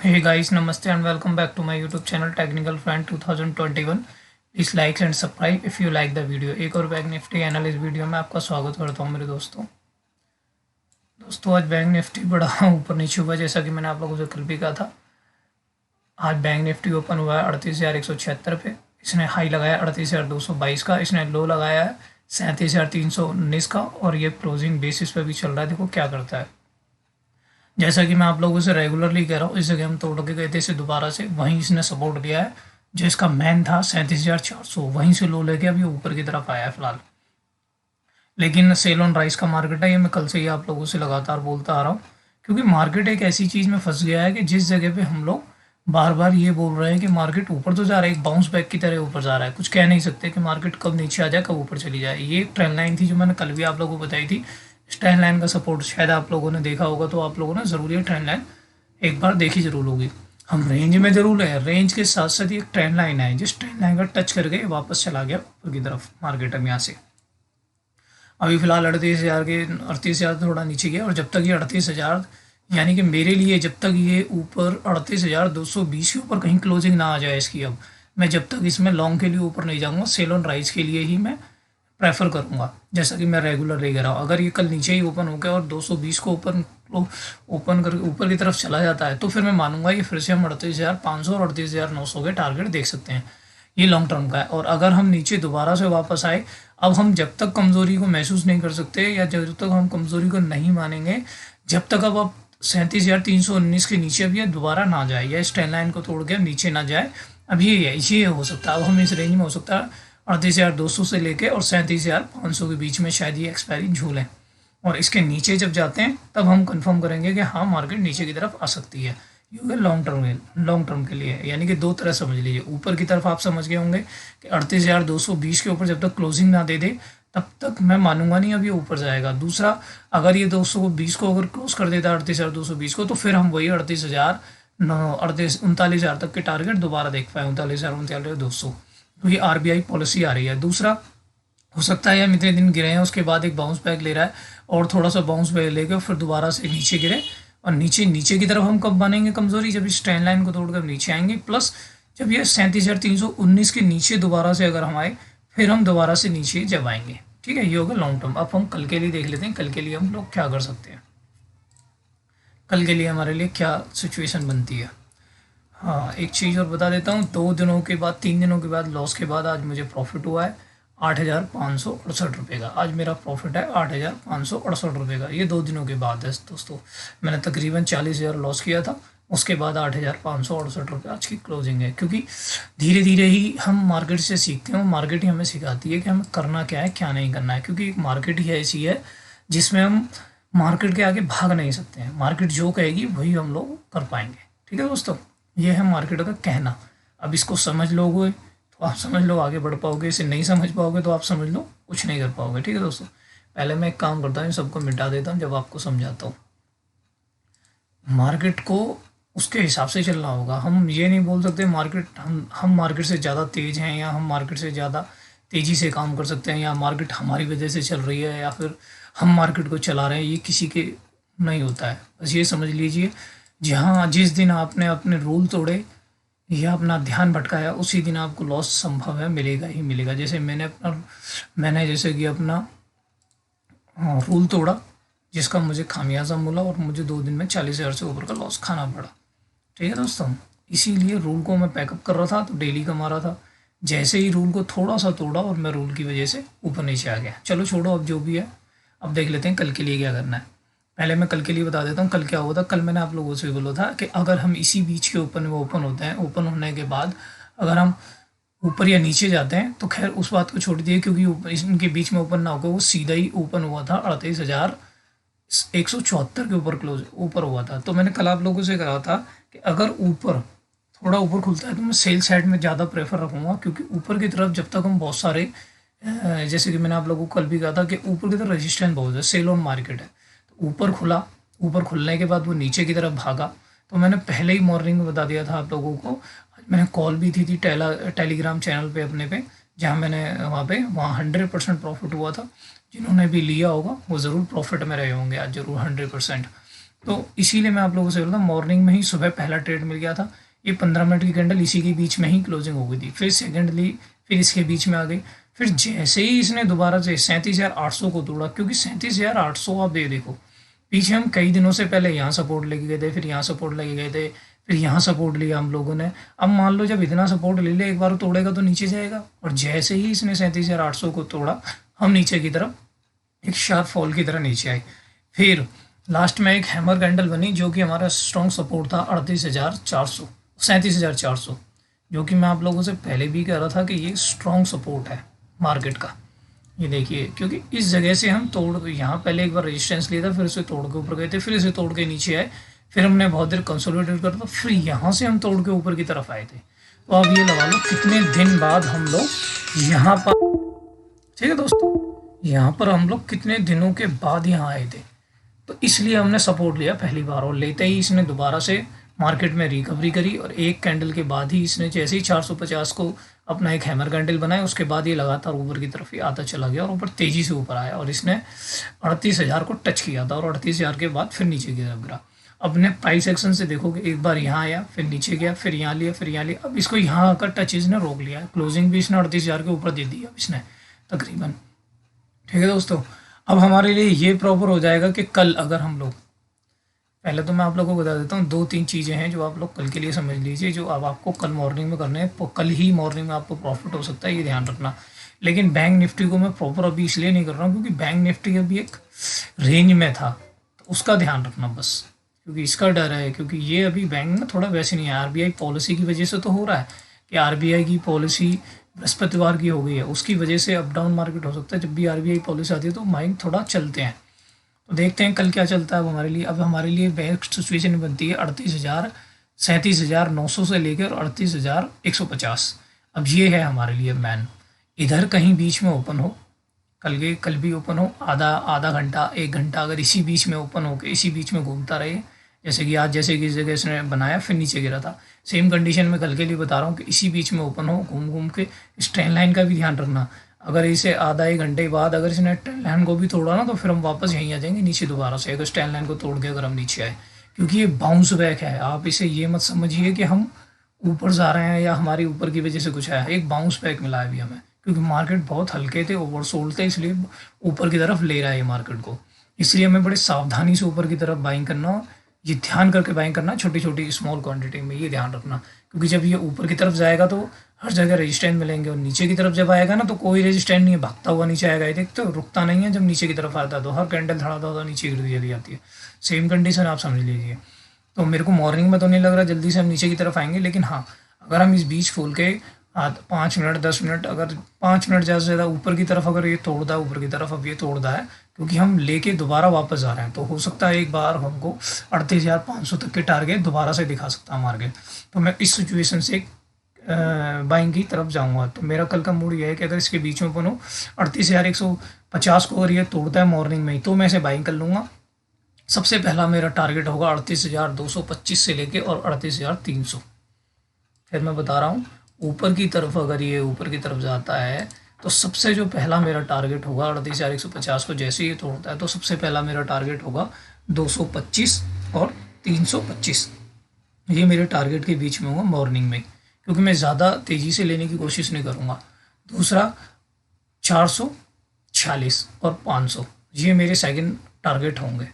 Hey guys, namaste and welcome back to my YouTube channel Technical Friend 2021. Please like and subscribe if you like the video. एक और bank Nifty analyst video में आपका स्वागत करता हूँ मेरे दोस्तों आज बैंक निफ्टी बड़ा ऊपर नीचे हुआ जैसा कि मैंने आप लोगों से कल भी कहा था। आज बैंक निफ्टी ओपन हुआ है 38,176 पे। इसने हाई लगाया 38,222 का, इसने लो लगाया है 37,319 का और ये क्लोजिंग बेसिस पे भी चल रहा है। देखो क्या करता है। जैसा कि मैं आप लोगों से रेगुलरली कह रहा हूँ, इस जगह हम तोड़ के गए थे इसे दोबारा से, वहीं इसने सपोर्ट दिया है जो इसका मैन था 37,400, वहीं से लो लेके अभी ऊपर की तरफ आया है फिलहाल। लेकिन सेल ऑन राइस का मार्केट है, ये मैं कल से ही आप लोगों से लगातार बोलता आ रहा हूँ, क्योंकि मार्केट एक ऐसी चीज़ में फंस गया है कि जिस जगह पे हम लोग बार बार ये बोल रहे हैं कि मार्केट ऊपर तो जा रहा है, एक बाउंस बैक की तरह ऊपर जा रहा है, कुछ कह नहीं सकते कि मार्केट कब नीचे आ जाए कब ऊपर चली जाए। ये ट्रेंड लाइन थी जो मैंने कल भी आप लोगों को बताई थी। इस ट्रेंड लाइन का सपोर्ट शायद आप लोगों ने देखा होगा, तो आप लोगों ने ज़रूर ये ट्रेंड लाइन एक बार देखी जरूर होगी। हम रेंज में जरूर है, रेंज के साथ साथ एक ट्रेंड लाइन है, जिस ट्रेंड लाइन का टच करके वापस चला गया ऊपर की तरफ मार्केट हम यहाँ से। अभी फिलहाल 38,000 थोड़ा नीचे गया, और जब तक ये 38,000 यानी कि मेरे लिए जब तक ये ऊपर 38,220 के ऊपर कहीं क्लोजिंग ना आ जाए इसकी, अब मैं जब तक इसमें लॉन्ग के लिए ऊपर नहीं जाऊँगा, सेल ऑन राइज के लिए ही मैं प्रेफर करूँगा, जैसा कि मैं रेगुलर ले रहा हूँ। अगर ये कल नीचे ही ओपन हो गया और 220 को ओपन करके ऊपर की तरफ चला जाता है, तो फिर मैं मानूंगा ये फिर से हम 38,500 और 38,900 के टारगेट देख सकते हैं। ये लॉन्ग टर्म का है। और अगर हम नीचे दोबारा से वापस आए, अब हम जब तक कमज़ोरी को महसूस नहीं कर सकते या जब तक हम कमज़ोरी को नहीं मानेंगे, जब तक अब 37,319 के नीचे अब ये दोबारा ना जाए या इस ट्रेंड लाइन को तोड़ के नीचे ना जाए, अब ये हो सकता है। अब हम इस रेंज में हो सकता है 38,200 से लेके और 37,500 के बीच में शायद ये एक्सपायरी झूलें, और इसके नीचे जब जाते हैं तब हम कंफर्म करेंगे कि हाँ मार्केट नीचे की तरफ आ सकती है। ये हो गया लॉन्ग टर्म के लिए, यानी कि दो तरह समझ लीजिए। ऊपर की तरफ आप समझ गए होंगे कि 38,220 के ऊपर जब तक क्लोजिंग ना दे दे तब तक मैं मानूंगा नहीं अब ये ऊपर जाएगा। दूसरा, अगर ये 220 को अगर क्लोज कर देता है 38,220 को, तो फिर हम वही 39,000 तक के टारगेट दोबारा देख पाए, 39,200। तो ये RBI पॉलिसी आ रही है। दूसरा, हो सकता है हम इतने दिन गिरे हैं उसके बाद एक बाउंस बैक ले रहा है और थोड़ा सा बाउंस बैक लेके फिर दोबारा से नीचे गिरे, और नीचे की तरफ हम कब बनेंगे कमज़ोरी, जब इस ट्रेंड लाइन को तोड़कर नीचे आएंगे, प्लस जब ये 37,319 के नीचे दोबारा से अगर हम आए, फिर हम दोबारा से नीचे जब आएंगे। ठीक है, ये होगा लॉन्ग टर्म। अब हम कल के लिए देख लेते हैं, कल के लिए हम लोग क्या कर सकते हैं, कल के लिए हमारे लिए क्या सिचुएशन बनती है। हाँ, एक चीज़ और बता देता हूँ, 3 दिनों के बाद लॉस के बाद आज मुझे प्रॉफिट हुआ है 8,568 का। आज मेरा प्रॉफिट है 8,568 का। ये 2 दिनों के बाद है दोस्तों। मैंने तकरीबन 40,000 लॉस किया था, उसके बाद 8,568 आज की क्लोजिंग है। क्योंकि धीरे धीरे ही हम मार्केट से सीखते हैं, मार्केट ही हमें सिखाती है कि हमें करना क्या है क्या नहीं करना है। क्योंकि मार्केट ही ऐसी है जिसमें हम मार्केट के आगे भाग नहीं सकते हैं, मार्केट जो कहेगी वही हम लोग कर पाएंगे। ठीक है दोस्तों, ये है मार्केट का कहना। अब इसको समझ लोगे तो आप समझ लो आगे बढ़ पाओगे, इसे नहीं समझ पाओगे तो आप समझ लो कुछ नहीं कर पाओगे। ठीक है दोस्तों, पहले मैं एक काम करता हूँ, सबको मिटा देता हूँ जब आपको समझाता हूँ। मार्केट को उसके हिसाब से चलना होगा। हम ये नहीं बोल सकते मार्केट हम मार्केट से ज़्यादा तेज़ हैं, या हम मार्केट से ज़्यादा तेज़ी से काम कर सकते हैं, या मार्केट हमारी वजह से चल रही है, या फिर हम मार्केट को चला रहे हैं। ये किसी के नहीं होता है। बस ये समझ लीजिए, जहाँ जिस दिन आपने अपने रूल तोड़े या अपना ध्यान भटकाया, उसी दिन आपको लॉस संभव है, मिलेगा ही मिलेगा। जैसे मैंने जैसे कि अपना रूल तोड़ा, जिसका मुझे खामियाजा मिला, और मुझे 2 दिन में 40,000 से ऊपर का लॉस खाना पड़ा। ठीक है दोस्तों, इसीलिए रूल को मैं पैकअप कर रहा था तो डेली कमा रहा था। जैसे ही रूल को थोड़ा सा तोड़ा और मैं रूल की वजह से ऊपर नीचे आ गया। चलो छोड़ो, अब जो भी है, अब देख लेते हैं कल के लिए क्या करना है। पहले मैं कल के लिए बता देता हूँ कल क्या हुआ था। कल मैंने आप लोगों से बोला था कि अगर हम इसी बीच के ओपन होते हैं, ओपन होने के बाद अगर हम ऊपर या नीचे जाते हैं तो खैर उस बात को छोड़ दिए, क्योंकि इनके बीच में ओपन ना होकर वो सीधा ही ओपन हुआ था 38,174 के ऊपर हुआ था। तो मैंने कल आप लोगों से कहा था कि अगर थोड़ा ऊपर खुलता है तो मैं सेल साइड में ज़्यादा प्रेफर रखूँगा, क्योंकि ऊपर की तरफ जब तक हम बहुत सारे जैसे कि मैंने आप लोगों को कल भी कहा था कि ऊपर की तरफ रेजिस्टेंस बहुत है, सेल ऑन मार्केट है। तो ऊपर खुलने के बाद वो नीचे की तरफ भागा, तो मैंने पहले ही मॉर्निंग में बता दिया था आप लोगों को। मैंने कॉल भी थी टेलीग्राम चैनल पे अपने पे, जहाँ मैंने वहाँ 100% प्रॉफिट हुआ था। जिन्होंने भी लिया होगा वो ज़रूर प्रॉफिट में रहे होंगे आज, ज़रूर 100%। तो इसीलिए मैं आप लोगों से बोल रहा था, मॉर्निंग में ही सुबह पहला ट्रेड मिल गया था, ये 15 मिनट की कैंडल इसी के बीच में ही क्लोजिंग हो गई थी। फिर सेकेंडली फिर इसके बीच में आ गई। फिर जैसे ही इसने दोबारा से 37,800 को तोड़ा, क्योंकि 37,800 आप देखो, पीछे हम कई दिनों से पहले यहाँ सपोर्ट लेके गए थे, फिर यहाँ सपोर्ट लेके गए थे, फिर यहाँ सपोर्ट लिया हम लोगों ने। अब मान लो जब इतना सपोर्ट ले लिया, एक बार तोड़ेगा तो नीचे जाएगा, और जैसे ही इसने 37,800 को तोड़ा, हम नीचे की तरफ एक शार्प फॉल की तरह नीचे आए। फिर लास्ट में एक हैमर कैंडल बनी, जो कि हमारा स्ट्रॉन्ग सपोर्ट था 38,400, 37,400, जो कि मैं आप लोगों से पहले भी कह रहा था कि ये स्ट्रॉन्ग सपोर्ट है मार्केट का। ये देखिए, क्योंकि इस जगह से हम तोड़, यहाँ पहले एक बार रेजिस्टेंस लिया था, फिर उसे तोड़ के ऊपर गए थे, फिर इसे तोड़ के नीचे आए, फिर हमने बहुत देर कंसोलिडेट कर था, फिर यहाँ से हम तोड़ के ऊपर की तरफ आए थे। तो अब ये लगा लो कितने दिन बाद हम लोग यहाँ पर, ठीक है दोस्तों, यहाँ पर हम लोग कितने दिनों के बाद यहाँ आए थे। तो इसलिए हमने सपोर्ट लिया पहली बार, और लेते ही इसने दोबारा से मार्केट में रिकवरी करी, और एक कैंडल के बाद ही इसने जैसे ही 450 को अपना एक हैमर कैंडल बनाया, उसके बाद ये लगातार ऊपर की तरफ ही आता चला गया, और ऊपर तेज़ी से ऊपर आया, और इसने 38,000 को टच किया था, और 38,000 के बाद फिर नीचे की तरफ गिरा। अपने प्राइस एक्शन से देखोगे, एक बार यहाँ आया, फिर नीचे गया, फिर यहाँ लिया, फिर यहाँ लिया, अब इसको यहाँ आकर टच इसने रोक लिया, क्लोजिंग भी इसने 38,000 के ऊपर दे दी अब इसने तकरीबन। ठीक है दोस्तों, अब हमारे लिए ये प्रॉपर हो जाएगा कि कल अगर हम लोग, पहले तो मैं आप लोगों को बता देता हूँ, 2-3 चीज़ें हैं जो आप लोग कल के लिए समझ लीजिए, जो अब आपको कल मॉर्निंग में करने हैं। कल ही मॉर्निंग में आपको प्रॉफिट हो सकता है, ये ध्यान रखना। लेकिन बैंक निफ्टी को मैं प्रॉपर अभी इसलिए नहीं कर रहा हूँ, क्योंकि बैंक निफ्टी अभी एक रेंज में था, तो उसका ध्यान रखना बस, क्योंकि इसका डर है, क्योंकि ये अभी बैंक ना थोड़ा वैसे नहीं है। आरबीआई पॉलिसी की वजह से तो हो रहा है कि आरबीआई की पॉलिसी बृहस्पतिवार की हो गई है, उसकी वजह से अप डाउन मार्केट हो सकता है। जब भी आरबीआई पॉलिसी आती है तो माइंड थोड़ा चलते हैं, तो देखते हैं कल क्या चलता है अब हमारे लिए। अब हमारे लिए बेस्ट सिचुएशन बनती है 37,900 से लेकर 38,150। अब ये है हमारे लिए मैन, इधर कहीं बीच में ओपन हो, कल भी ओपन हो, आधा घंटा 1 घंटा अगर इसी बीच में ओपन हो के इसी बीच में घूमता रहे, जैसे कि आज जैसे कि इस जगह इसने बनाया फिर नीचे गिरा था, सेम कंडीशन में कल के लिए बता रहा हूँ कि इसी बीच में ओपन हो, घूम घूम के। इस ट्रेंड लाइन का भी ध्यान रखना, अगर इसे आधा 1 घंटे बाद अगर इसने ट्रेंड लाइन को भी तोड़ा ना, तो फिर हम वापस यहीं आ जाएंगे नीचे दोबारा से, अगर ट्रेंड लाइन को तोड़ के अगर हम नीचे आए, क्योंकि ये बाउंस बैक है। आप इसे ये मत समझिए कि हम ऊपर जा रहे हैं या हमारी ऊपर की वजह से कुछ है, एक बाउंस बैक मिला है अभी हमें, क्योंकि मार्केट बहुत हल्के थे, ओवरसोल्ड थे, इसलिए ऊपर की तरफ ले रहा है ये मार्केट को। इसलिए हमें बड़े सावधानी से ऊपर की तरफ बाइंग करना, ये ध्यान करके बाइंग करना, छोटी छोटी स्मॉल क्वांटिटी में, ये ध्यान रखना। क्योंकि जब ये ऊपर की तरफ जाएगा तो हर जगह रेजिस्टेंस मिलेंगे, और नीचे की तरफ जब आएगा ना तो कोई रेजिस्टेंस नहीं है, भागता हुआ नीचे आएगा। ये देख तो रुकता नहीं है, जब नीचे की तरफ आता है तो हर कैंडल धड़ाता होता नीचे गिर चली जाती है। सेम कंडीशन आप समझ लीजिए। तो मेरे को मॉर्निंग में तो नहीं लग रहा जल्दी से हम नीचे की तरफ आएंगे, लेकिन हाँ, अगर हम इस बीच खोल के 5 मिनट 10 मिनट, अगर 5 मिनट ज़्यादा से ज़्यादा ऊपर की तरफ अगर ये तोड़ता है, ऊपर की तरफ अब ये तोड़ता है, क्योंकि हम लेके दोबारा वापस आ रहे हैं, तो हो सकता है एक बार हमको 38,500 तक के टारगेट दोबारा से दिखा सकता है मार्केट। तो मैं इस सिचुएशन से बाइंग की तरफ जाऊंगा। तो मेरा कल का मूड ये है कि अगर इसके बीच में ओपन हो 38,150 को अगर ये तोड़ता है मॉर्निंग में ही, तो मैं इसे बाइंग कर लूँगा। सबसे पहला मेरा टारगेट होगा 38,225 से लेके और 38,300। फिर मैं बता रहा हूँ, ऊपर की तरफ अगर ये ऊपर की तरफ जाता है तो सबसे जो पहला मेरा टारगेट होगा 38,150 को जैसे ये तोड़ता है, तो सबसे पहला मेरा टारगेट होगा 225 और 325। ये मेरे टारगेट के बीच में होगा मॉर्निंग में, क्योंकि मैं ज़्यादा तेज़ी से लेने की कोशिश नहीं करूँगा। दूसरा 446 और 500, ये मेरे सेकंड टारगेट होंगे,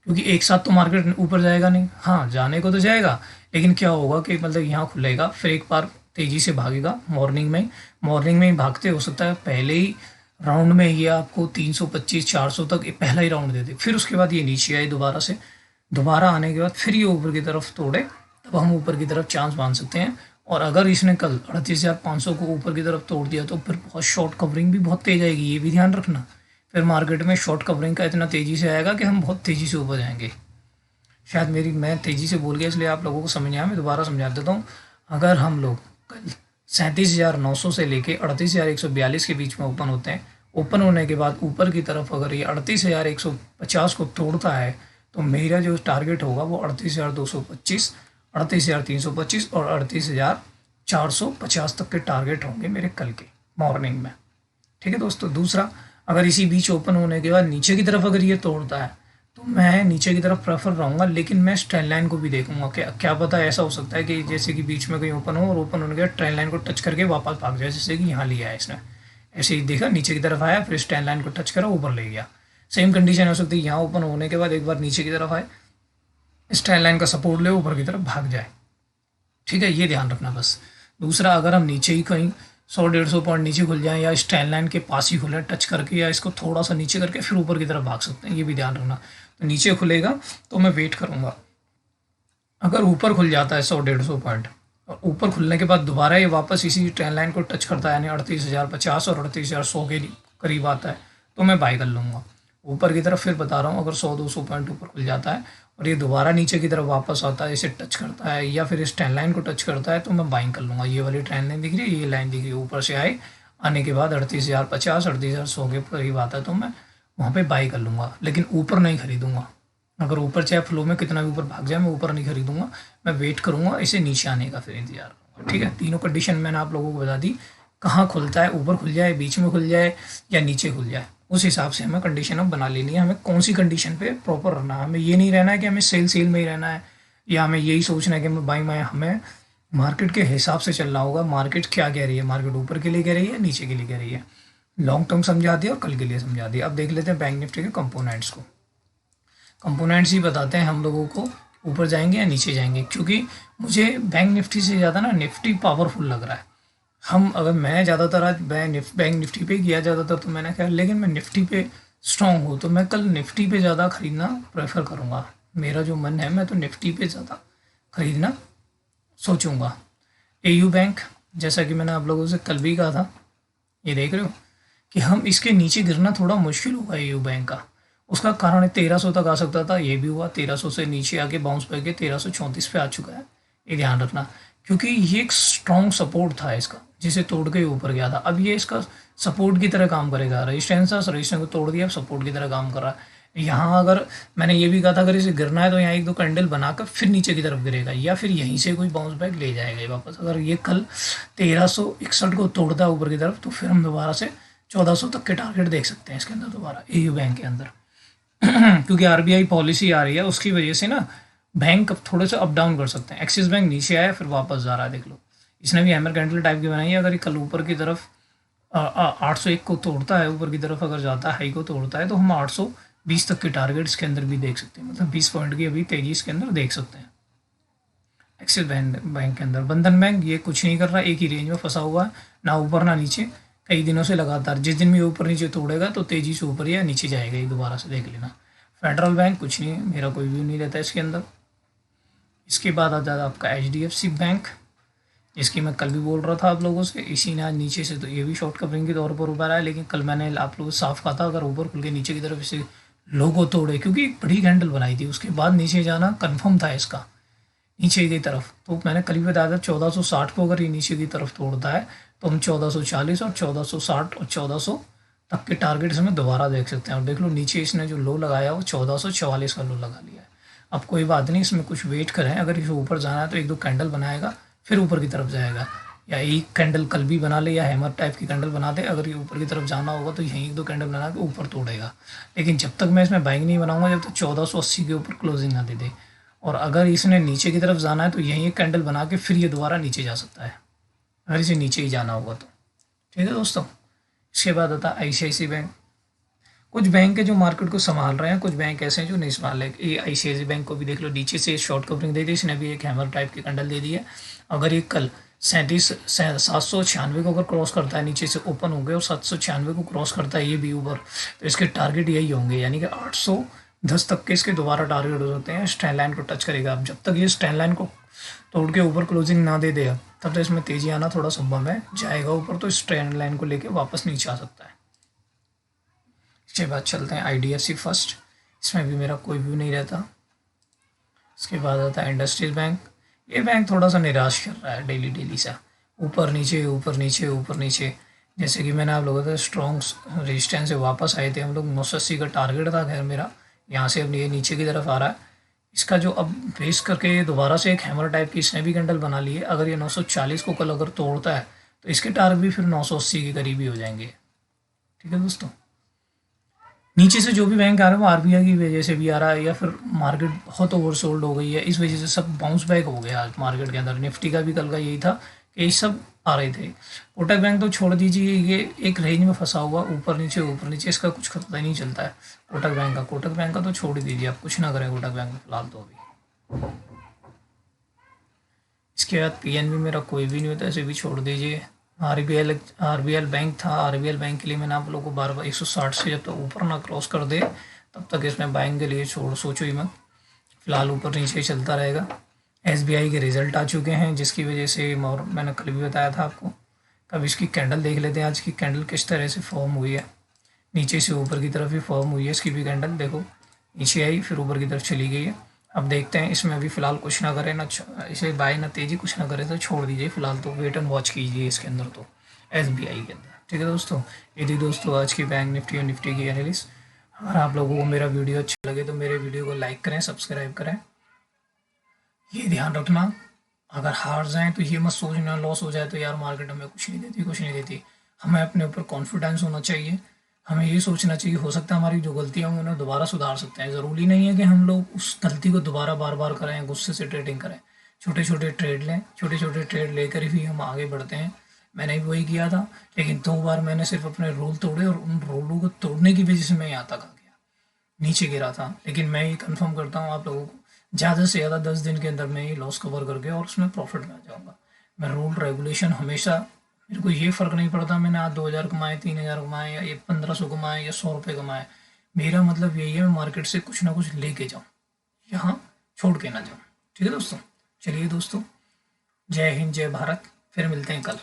क्योंकि एक साथ तो मार्केट ऊपर जाएगा नहीं। हाँ, जाने को तो जाएगा, लेकिन क्या होगा कि मतलब यहाँ खुलेगा, फिर एक बार तेज़ी से भागेगा मॉर्निंग में ही भागते हो सकता है पहले ही राउंड में ये आपको 325-400 तक पहला ही राउंड दे दे, फिर उसके बाद ये नीचे आए दोबारा से, दोबारा आने के बाद फिर ये ऊपर की तरफ तोड़े, तब हम ऊपर की तरफ चांस मान सकते हैं। और अगर इसने कल 38,500 को ऊपर की तरफ तोड़ दिया तो फिर बहुत शॉर्ट कवरिंग भी बहुत तेज़ आएगी, ये भी ध्यान रखना। फिर मार्केट में शॉर्ट कवरिंग का इतना तेज़ी से आएगा कि हम बहुत तेज़ी से ऊपर जाएंगे। शायद मैं तेज़ी से बोल गया इसलिए आप लोगों को समझ आया, मैं दोबारा समझा देता हूँ। अगर हम लोग कल 37,900 से लेके 38,142 के बीच में ओपन होते हैं, ओपन होने के बाद ऊपर की तरफ अगर ये 38,150 को तोड़ता है, तो मेरा जो टारगेट होगा वो 38,225, 38,325 और 38,450 तक के टारगेट होंगे मेरे कल के मॉर्निंग में। ठीक है दोस्तों। दूसरा, अगर इसी बीच ओपन होने के बाद नीचे की तरफ अगर ये तोड़ता है, तो मैं नीचे की तरफ प्रेफर रहूँगा, लेकिन मैं इस ट्रेंड लाइन को भी देखूंगा। क्या पता ऐसा हो सकता है कि जैसे कि बीच में कहीं ओपन हो और ओपन होने के बाद ट्रेंड लाइन को टच करके वापस भाग जाए, जैसे कि यहाँ लिया है इसने। ऐसे ही देखा, नीचे की तरफ आया, फिर इस ट्रेंड लाइन को टच करा, ऊपर ले गया। सेम कंडीशन हो सकती है, यहाँ ओपन होने के बाद एक बार नीचे की तरफ आए, इस ट्रेंड लाइन का सपोर्ट ले, ऊपर की तरफ भाग जाए। ठीक है, ये ध्यान रखना बस। दूसरा, अगर हम नीचे ही कहीं 100-150 पॉइंट नीचे खुल जाएं या इस ट्रेंड लाइन के पास ही खुलें टच करके, या इसको थोड़ा सा नीचे करके फिर ऊपर की तरफ भाग सकते हैं, ये भी ध्यान रखना। तो नीचे खुलेगा तो मैं वेट करूँगा। अगर ऊपर खुल जाता है 100-150 पॉइंट और ऊपर खुलने के बाद दोबारा ये वापस इसी ट्रेंड लाइन को टच करता है, यानी 38,050 और 38,100 के करीब आता है, तो मैं बाई कर लूँगा ऊपर की तरफ। फिर बता रहा हूँ, अगर 100-200 पॉइंट ऊपर खुल जाता है और ये दोबारा नीचे की तरफ वापस आता है, इसे टच करता है या फिर इस ट्रेंड लाइन को टच करता है, तो मैं बाइंग कर लूँगा। ये वाली ट्रेंड लाइन दिख रही है, ये लाइन दिख रही है, ऊपर से आने के बाद 38,050 38,100 के करीब आता है, तो मैं वहाँ पे बाई कर लूँगा, लेकिन ऊपर नहीं खरीदूँगा। अगर ऊपर चाहे फ्लो में कितना भी ऊपर भाग जाए, मैं ऊपर नहीं खरीदूँगा, मैं वेट करूँगा इसे नीचे आने का, फिर इंतजार करूँगा। ठीक है, तीनों कंडीशन मैंने आप लोगों को बता दी। कहाँ खुलता है, ऊपर खुल जाए, बीच में खुल जाए या नीचे खुल जाए, उस हिसाब से हमें कंडीशन अब बना लेनी है। हमें कौन सी कंडीशन पे प्रॉपर रहना है, हमें ये नहीं रहना है कि हमें सेल में ही रहना है, या हमें यही सोचना है कि मैं बाई में। हमें मार्केट के हिसाब से चलना होगा। मार्केट क्या कह रही है, मार्केट ऊपर के लिए कह रही है, नीचे के लिए कह रही है, लॉन्ग टर्म समझा दिया और कल के लिए समझा दिया। अब देख लेते हैं बैंक निफ्टी के कंपोनेंट्स को। कंपोनेंट्स ही बताते हैं हम लोगों को ऊपर जाएंगे या नीचे जाएंगे, क्योंकि मुझे बैंक निफ्टी से ज़्यादा ना निफ्टी पावरफुल लग रहा है। अगर मैं ज़्यादातर आज बैंक निफ्टी पे किया ज़्यादातर, तो मैंने कहा, लेकिन मैं निफ्टी पे स्ट्रॉन्ग हूँ, तो मैं कल निफ्टी पे ज़्यादा खरीदना प्रेफर करूँगा। मेरा जो मन है, मैं तो निफ्टी पे ज़्यादा खरीदना सोचूंगा। एयू बैंक, जैसा कि मैंने आप लोगों से कल भी कहा था, ये देख रहे हो कि हम इसके नीचे गिरना थोड़ा मुश्किल होगा एयू बैंक का। उसका कारण है 1300 तक आ सकता था, ये भी हुआ 1300 से नीचे आके बाउंस बैक के 1334 पे आ चुका है। ये ध्यान रखना, क्योंकि ये एक स्ट्रॉन्ग सपोर्ट था इसका, जिसे तोड़ के ऊपर गया था। अब ये इसका सपोर्ट की तरह काम करेगा। रेजिस्टेंस को तोड़ दिया, सपोर्ट की तरह काम कर रहा है। यहाँ अगर मैंने ये भी कहा था, अगर इसे गिरना है तो यहाँ 1-2 कैंडल बनाकर फिर नीचे की तरफ गिरेगा, या फिर यहीं से कोई बाउंस बैक ले जाएगा ये वापस। अगर ये कल 1361 को तोड़ता है ऊपर की तरफ, तो फिर हम दोबारा से 1400 तक के टारगेट देख सकते हैं इसके अंदर दोबारा, एयू बैंक के अंदर। क्योंकि आरबीआई पॉलिसी आ रही है, उसकी वजह से ना बैंक थोड़े से अप डाउन कर सकते हैं। एक्सिस बैंक नीचे आया, फिर वापस जा रहा है, देख लो। इसने भी हैमर कैंडल टाइप की बनाई है। अगर ये कल ऊपर की तरफ 801 को तोड़ता है, ऊपर की तरफ अगर जाता है, हाई को तोड़ता है, तो हम 820 तक के टारगेट्स के अंदर भी देख सकते हैं। मतलब 20 पॉइंट की अभी तेजी इसके अंदर देख सकते हैं एक्सिस बैंक के अंदर। बंधन बैंक ये कुछ नहीं कर रहा, एक ही रेंज में फंसा हुआ है, ना ऊपर ना नीचे, कई दिनों से लगातार। जिस दिन भी ऊपर नीचे तोड़ेगा तो तेजी से ऊपर या नीचे जाएगा, ये दोबारा से देख लेना। फेडरल बैंक कुछ नहीं है, मेरा कोई व्यू नहीं रहता इसके अंदर। इसके बाद आता है आपका HDFC बैंक, जिसकी मैं कल भी बोल रहा था आप लोगों से। इसी ने आज नीचे से, तो ये भी शॉर्ट कवरिंग के तौर पर ऊपर आया, लेकिन कल मैंने आप लोगों से साफ कहा था, अगर ऊपर खुल के नीचे की तरफ इसे लोगो तोड़े, क्योंकि एक बड़ी कैंडल बनाई थी, उसके बाद नीचे जाना कन्फर्म था इसका, नीचे की तरफ। तो मैंने कल भी बताया था 1460 को अगर ये नीचे की तरफ तोड़ता है, तो हम 1440 और 1460 और 1400 तक के टारगेट्स में दोबारा देख सकते हैं। और देख लो, नीचे इसने जो लो लगाया वो 1444 का लो लगा लिया है। अब कोई बात नहीं, इसमें कुछ वेट करें। अगर इसे ऊपर जाना है तो 1-2 कैंडल बनाएगा, फिर ऊपर की तरफ जाएगा, या एक कैंडल कल भी बना ले, या हैमर टाइप की कैंडल बना दे। अगर ये ऊपर की तरफ जाना होगा तो यहीं 1-2 कैंडल बना के ऊपर तोड़ेगा। लेकिन जब तक मैं इसमें बाइंग नहीं बनाऊंगा, जब तक 1480 के ऊपर क्लोजिंग ना दे दे। और अगर इसने नीचे की तरफ जाना है तो यहीं एक कैंडल बना के फिर ये दोबारा नीचे जा सकता है, अगर इसे नीचे ही जाना होगा तो। ठीक है दोस्तों। इसके बाद आता है ICICI बैंक। कुछ बैंक है जो मार्केट को संभाल रहे हैं, कुछ बैंक ऐसे हैं जो नहीं संभाल रहे। ये ICICI बैंक को भी देख लो, नीचे से शॉर्ट कवरिंग दे दी इसने, भी एक हैमर टाइप की कैंडल दे दी है। अगर ये कल 796 को अगर क्रॉस करता है, नीचे से ओपन हो गए और 796 को क्रॉस करता है ये भी ऊपर, तो इसके टारगेट यही होंगे, यानी कि 810 तक के इसके दोबारा टारगेट हो सकते हैं। स्ट्रैंड लाइन को टच करेगा। अब जब तक ये स्ट्रैंड लाइन को तोड़ के ऊपर क्लोजिंग ना दे देगा, तब तक इसमें तेजी आना थोड़ा संभव है। जाएगा ऊपर तो स्ट्रैंड लाइन को लेके वापस नीचे आ सकता है। इसके बाद चलते हैं IDFC फर्स्ट, इसमें भी मेरा कोई व्यू नहीं रहता। इसके बाद आता है इंडस्ट्रियल बैंक। ये बैंक थोड़ा सा निराश कर रहा है डेली सा, ऊपर नीचे ऊपर नीचे ऊपर नीचे। जैसे कि मैंने आप लोगों से स्ट्रॉन्ग रेजिस्टेंस से वापस आए थे हम लोग, 980 का टारगेट था खैर मेरा, यहाँ से अब ये नीचे की तरफ आ रहा है। इसका जो अब बेस करके ये दोबारा से एक हैमर टाइप की इसने भी कैंडल बना ली है। अगर ये 940 को कल अगर तोड़ता है तो इसके टारगेट भी फिर 980 के करीब ही हो जाएंगे। ठीक है दोस्तों। नीचे से जो भी बैंक आ रहा है वो आरबीआई की वजह से भी आ रहा है, या फिर मार्केट बहुत ओवरसोल्ड हो गई है, इस वजह से सब बाउंस बैक हो गया आज मार्केट के अंदर। निफ्टी का भी कल का यही था कि ये सब आ रहे थे। कोटक बैंक तो छोड़ दीजिए, ये एक रेंज में फंसा हुआ, ऊपर नीचे इसका कुछ पता ही नहीं चलता है। कोटक बैंक का तो छोड़ ही दीजिए, आप कुछ ना करें कोटक बैंक में फिलहाल तो अभी। इसके बाद पीएनबी मेरा कोई भी नहीं होता, ऐसे भी छोड़ दीजिए। आरबीएल बैंक था, आरबीएल बैंक के लिए मैंने आप लोगों को बार बार 160 से जब तक ऊपर ना क्रॉस कर दे तब तक इसमें बाइंग के लिए सोचो ही मत, फिलहाल ऊपर नीचे चलता रहेगा। एसबीआई के रिजल्ट आ चुके हैं, जिसकी वजह से और मैंने कल भी बताया था आपको। अब इसकी कैंडल देख लेते हैं, आज की कैंडल किस तरह से फॉर्म हुई है। नीचे से ऊपर की तरफ ही फॉर्म हुई है इसकी भी कैंडल, देखो नीचे आई फिर ऊपर की तरफ चली गई है। अब देखते हैं, इसमें अभी फ़िलहाल कुछ ना करें, ना इसे बाय ना तेज़ी कुछ ना करें तो छोड़ दीजिए फ़िलहाल, तो वेट एंड वॉच कीजिए इसके अंदर तो, एसबीआई के अंदर। ठीक है दोस्तों, ये थी दोस्तों आज की बैंक निफ्टी और निफ्टी की एनालिसिस। अगर आप लोगों को मेरा वीडियो अच्छा लगे तो मेरे वीडियो को लाइक करें, सब्सक्राइब करें। ये ध्यान रखना, अगर हार जाएँ तो ये मत सोचना लॉस हो जाए तो यार मार्केट हमें कुछ नहीं देती। हमें अपने ऊपर कॉन्फिडेंस होना चाहिए, हमें ये सोचना चाहिए हो सकता है हमारी जो गलतियाँ हैं उन्हें दोबारा सुधार सकते हैं। ज़रूरी नहीं है कि हम लोग उस गलती को दोबारा बार बार करें, गुस्से से ट्रेडिंग करें। छोटे छोटे ट्रेड लें, छोटे छोटे ट्रेड लेकर ही हम आगे बढ़ते हैं। मैंने भी वही किया था, लेकिन 2 बार मैंने सिर्फ अपने रूल तोड़े और उन रूलों को तोड़ने की वजह से मैं यहाँ तक आ गया, नीचे गिरा था। लेकिन मैं ये कंफर्म करता हूँ आप लोगों को, ज़्यादा से ज़्यादा 10 दिन के अंदर मैं ये लॉस कवर करके और उसमें प्रॉफिट में आ जाऊँगा। मैं रूल रेगुलेशन हमेशा, मेरे को ये फ़र्क नहीं पड़ता मैंने आज 2000 कमाए, 3000 कमाए, या 1500 कमाए या 100 रुपये कमाए। मेरा मतलब यही है मैं मार्केट से कुछ ना कुछ लेके जाऊँ, यहाँ छोड़ के ना जाऊँ। ठीक है दोस्तों, चलिए दोस्तों, जय हिंद जय भारत, फिर मिलते हैं कल।